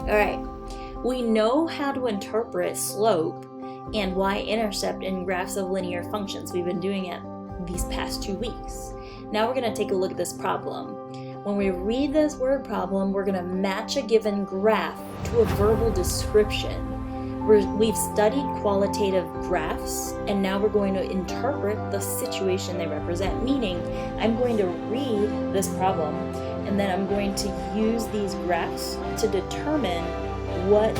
Alright, we know how to interpret slope and y-intercept in graphs of linear functions. We've been doing it these past 2 weeks. Now we're going to take a look at this problem. When we read this word problem, we're going to match a given graph to a verbal description. We've studied qualitative graphs, and now we're going to interpret the situation they represent, meaning I'm going to read this problem, and then I'm going to use these graphs to determine what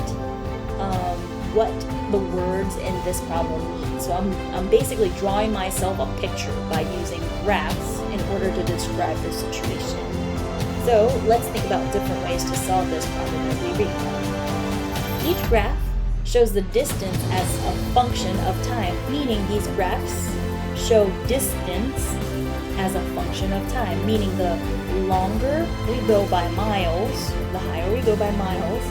the words in this problem mean. So I'm basically drawing myself a picture by using graphs in order to describe the situation. So let's think about different ways to solve this problem as we read. Each graph shows the distance as a function of time, meaning these graphs show distance as a function of time, meaning the longer we go by miles, the higher we go by miles,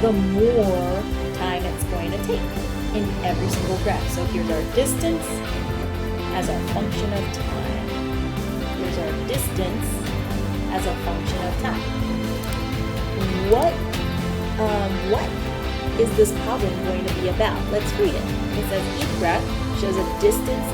the more time it's going to take in every single graph. So here's our distance as a function of time. Here's our distance as a function of time. What is this problem going to be about? Let's read it. It says each graph shows a distance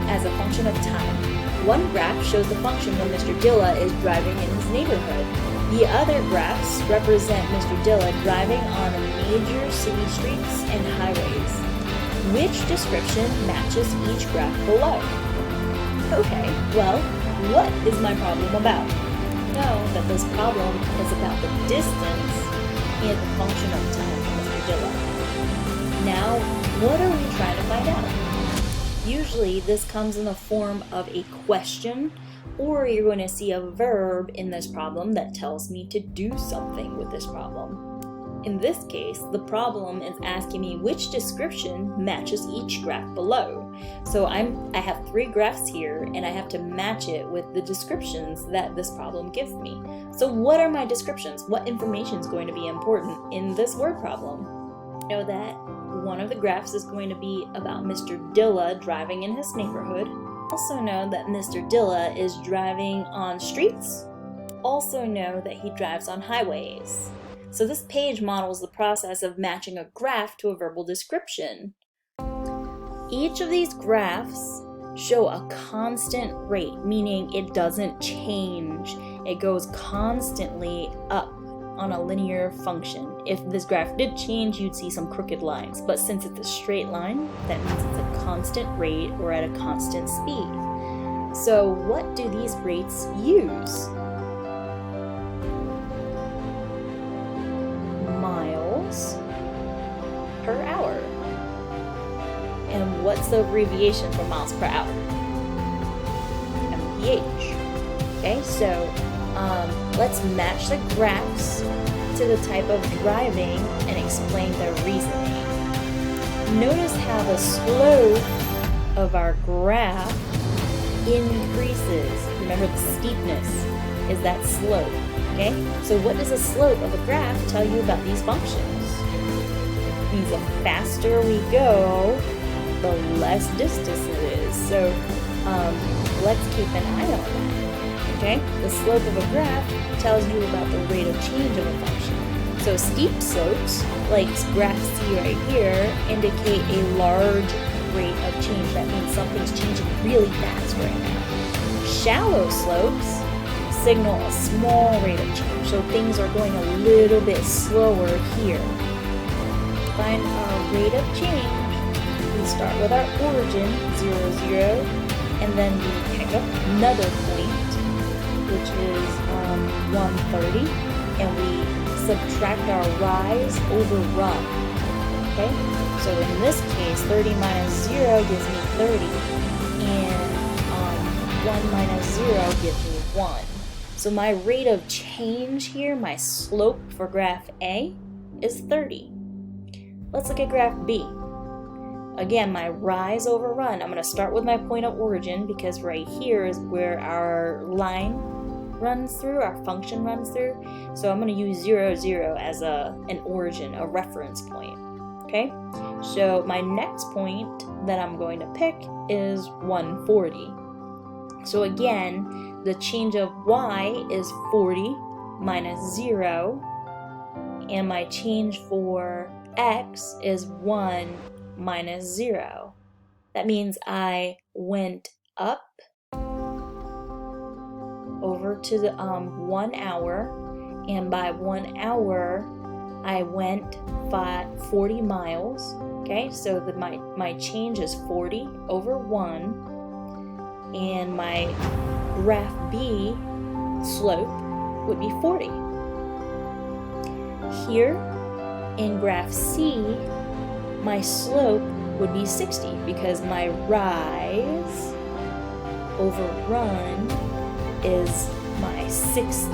as a function of time. One graph shows the function when Mr. Dilla is driving in his neighborhood. The other graphs represent Mr. Dilla driving on major city streets and highways. Which description matches each graph below? Okay, well, what is my problem about? Know that this problem is about the distance and the function of time for Mr. Dilla. Now, what are we trying to find out? Usually, this comes in the form of a question, or you're going to see a verb in this problem that tells me to do something with this problem. In this case, the problem is asking me which description matches each graph below. So I have 3 graphs here, and I have to match it with the descriptions that this problem gives me. So what are my descriptions? What information is going to be important in this word problem? Know that one of the graphs is going to be about Mr. Dilla driving in his neighborhood. Also know that Mr. Dilla is driving on streets. Also know that he drives on highways. So this page models the process of matching a graph to a verbal description. Each of these graphs show a constant rate, meaning it doesn't change. It goes constantly up on a linear function. If this graph did change, you'd see some crooked lines. But since it's a straight line, that means it's a constant rate or at a constant speed. So what do these rates use? Miles per hour. And what's the abbreviation for miles per hour? mph. Okay, so let's match the graphs to the type of driving and explain their reasoning. Notice how the slope of our graph increases. Remember, the steepness is that slope. Okay, so what does the slope of a graph tell you about these functions? It means the faster we go, the less distance it is. So let's keep an eye on that. Okay, the slope of a graph tells you about the rate of change of a function. So steep slopes, like graph C right here, indicate a large rate of change. That means something's changing really fast right now. Shallow slopes signal a small rate of change, so things are going a little bit slower here. Find our rate of change. We start with our origin, 0, 0, and then we pick up another point, which is 130, and we subtract our rise over run. Okay, so in this case, 30 minus 0 gives me 30, and 1 minus 0 gives me 1. So my rate of change here, my slope for graph A, is 30. Let's look at graph B. Again, my rise over run, I'm going to start with my point of origin because right here is where our line runs through, our function runs through. So I'm going to use 0, 0 as an origin, a reference point. Okay, so my next point that I'm going to pick is 140. So again, the change of y is 40 minus 0, and my change for x is 1 minus 0. That means I went up over to the 1 hour, and by 1 hour I went 40 miles. Okay, so my change is 40 over 1, and my graph B slope would be 40. Here in graph C, my slope would be 60 because my rise over run is my 60.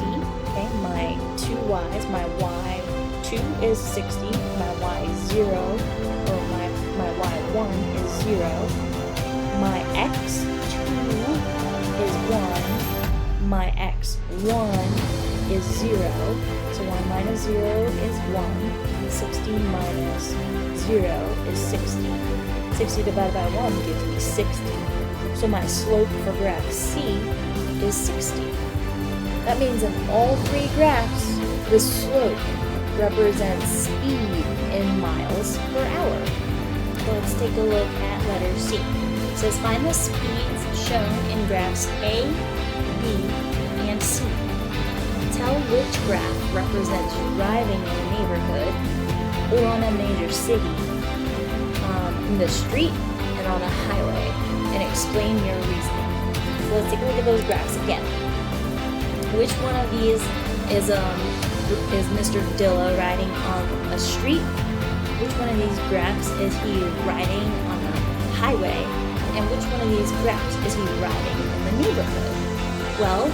Okay, my two y's, my y2 is 60, my y0, or my y1 is 0, my x2 is 1, my x1 is 0, so 1 minus 0 is 1, 60 minus 0 is 60. 60 divided by 1 gives me 60. So my slope for graph C is 60. That means in all three graphs, the slope represents speed in miles per hour. So let's take a look at letter C. It says find the speeds shown in graphs A, B, and C. Tell which graph represents driving in a neighborhood or on a major city, in the street and on a highway, and explain your reasoning. So let's take a look at those graphs again. Which one of these is Mr. Dilla riding on a street? Which one of these graphs is he riding on a highway? And which one of these graphs is he riding in the neighborhood? Well,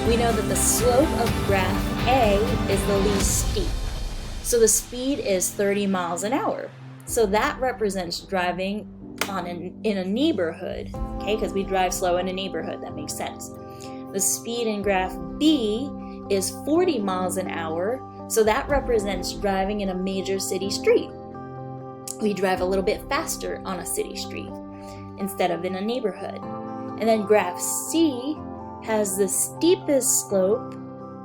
we know that the slope of graph A is the least steep. So the speed is 30 miles an hour. So that represents driving in a neighborhood, okay? Because we drive slow in a neighborhood, that makes sense. The speed in graph B is 40 miles an hour, so that represents driving in a major city street. We drive a little bit faster on a city street instead of in a neighborhood. And then graph C has the steepest slope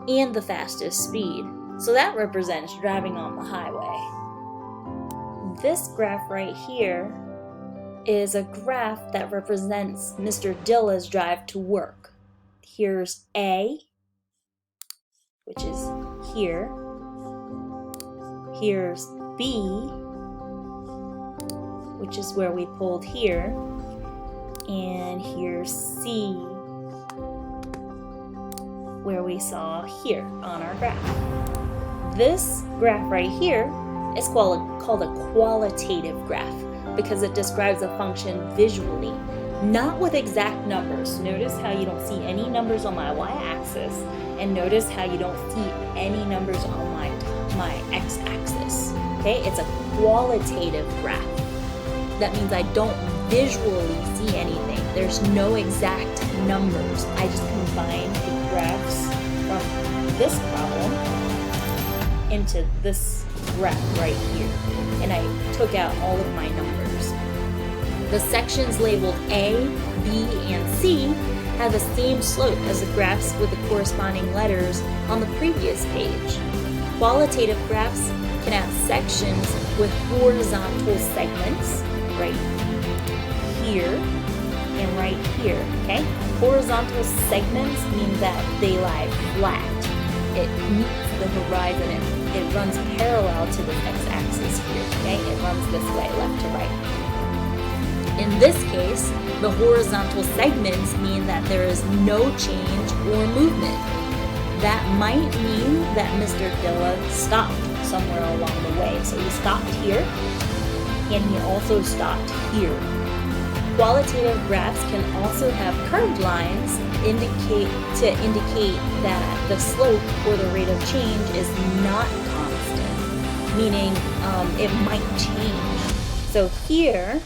and the fastest speed, so that represents driving on the highway. This graph right here is a graph that represents Mr. Dilla's drive to work. Here's A, which is here. Here's B, which is where we pulled here. And here's C, where we saw here on our graph. This graph right here is called a qualitative graph because it describes a function visually, not with exact numbers. Notice how you don't see any numbers on my y-axis, and notice how you don't see any numbers on my x-axis. Okay, it's a qualitative graph. That means I don't visually see anything. There's no exact numbers. I just combine the graphs from this problem into this graph right here, and I took out all of my numbers. The sections labeled A, B, and C have the same slope as the graphs with the corresponding letters on the previous page. Qualitative graphs can have sections with horizontal segments right here and right here, okay? Horizontal segments mean that they lie flat. It meets the horizon, it runs parallel to the x-axis here, okay? It runs this way, left to right. In this case, the horizontal segments mean that there is no change or movement. That might mean that Mr. Dilla stopped somewhere along the way. So he stopped here, and he also stopped here. Qualitative graphs can also have curved lines to indicate that the slope or the rate of change is not constant, meaning it might change. So here,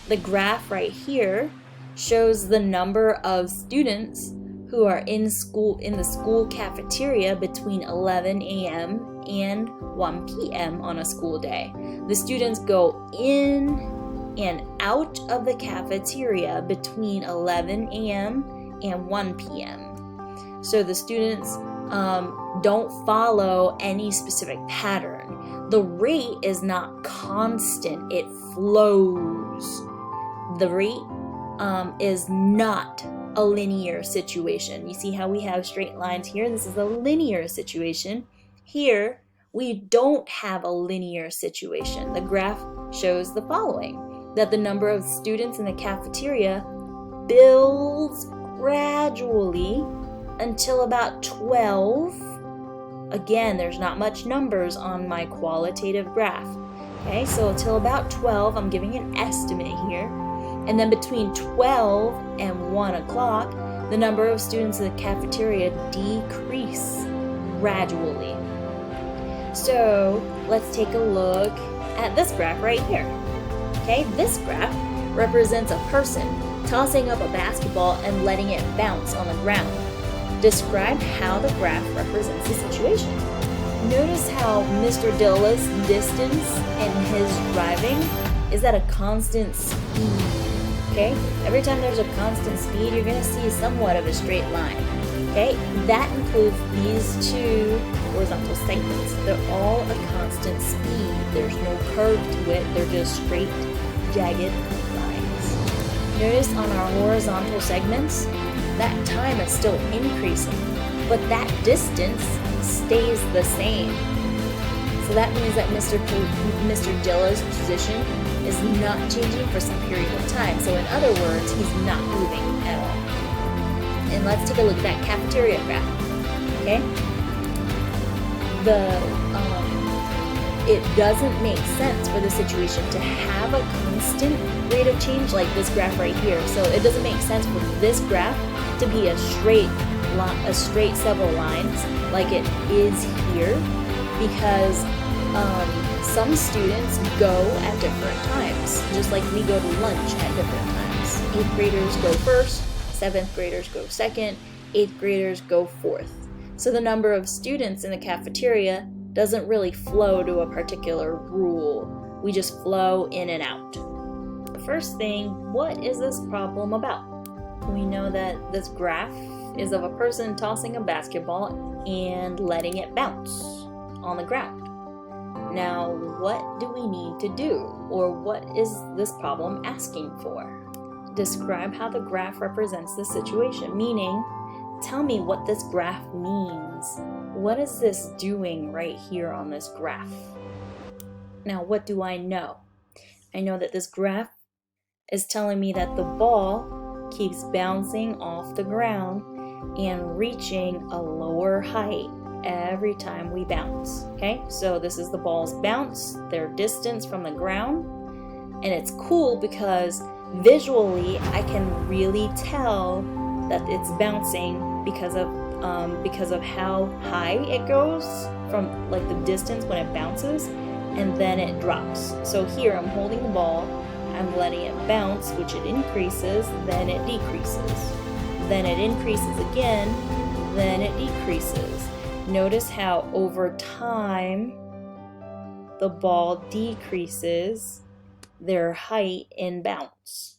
the graph right here shows the number of students who are in the school cafeteria between 11 a.m. and 1 p.m. on a school day. The students go in and out of the cafeteria between 11 a.m. and 1 p.m. So the students don't follow any specific pattern. The rate is not constant, it flows. The rate is not a linear situation. You see how we have straight lines here? This is a linear situation. Here, we don't have a linear situation. The graph shows the following, that the number of students in the cafeteria builds gradually until about 12. Again, there's not much numbers on my qualitative graph. Okay, so until about 12, I'm giving an estimate here. And then between 12 and 1 o'clock, the number of students in the cafeteria decrease gradually. So let's take a look at this graph right here. Okay, this graph represents a person tossing up a basketball and letting it bounce on the ground. Describe how the graph represents the situation. Notice how Mr. Dilla's distance in his driving is at a constant speed. Okay? Every time there's a constant speed, you're going to see somewhat of a straight line. Okay? That includes these two horizontal segments. They're all a constant speed. There's no curve to it. They're just straight, jagged lines. Notice on our horizontal segments, that time is still increasing, but that distance stays the same. So that means that Mr. Dilla's position is not changing for some period of time. So in other words, he's not moving at all. And let's take a look at that cafeteria graph. Okay? It doesn't make sense for the situation to have a constant rate of change like this graph right here. So it doesn't make sense for this graph to be a straight several lines like it is here, because some students go at different times, just like we go to lunch at different times. 8th graders go first, 7th graders go second, 8th graders go fourth. So the number of students in the cafeteria doesn't really flow to a particular rule. We just flow in and out. The first thing, what is this problem about? We know that this graph is of a person tossing a basketball and letting it bounce on the ground. Now, what do we need to do? Or what is this problem asking for? Describe how the graph represents the situation, meaning, tell me what this graph means. What is this doing right here on this graph? Now, what do I know? I know that this graph is telling me that the ball keeps bouncing off the ground and reaching a lower height every time we bounce. Okay, so this is the ball's bounce, their distance from the ground, and it's cool because visually I can really tell that it's bouncing because of how high it goes from like the distance when it bounces, and then it drops. So here I'm holding the ball, I'm letting it bounce, which it increases, then it decreases. Then it increases again, then it decreases. Notice how over time the ball decreases their height in bounce.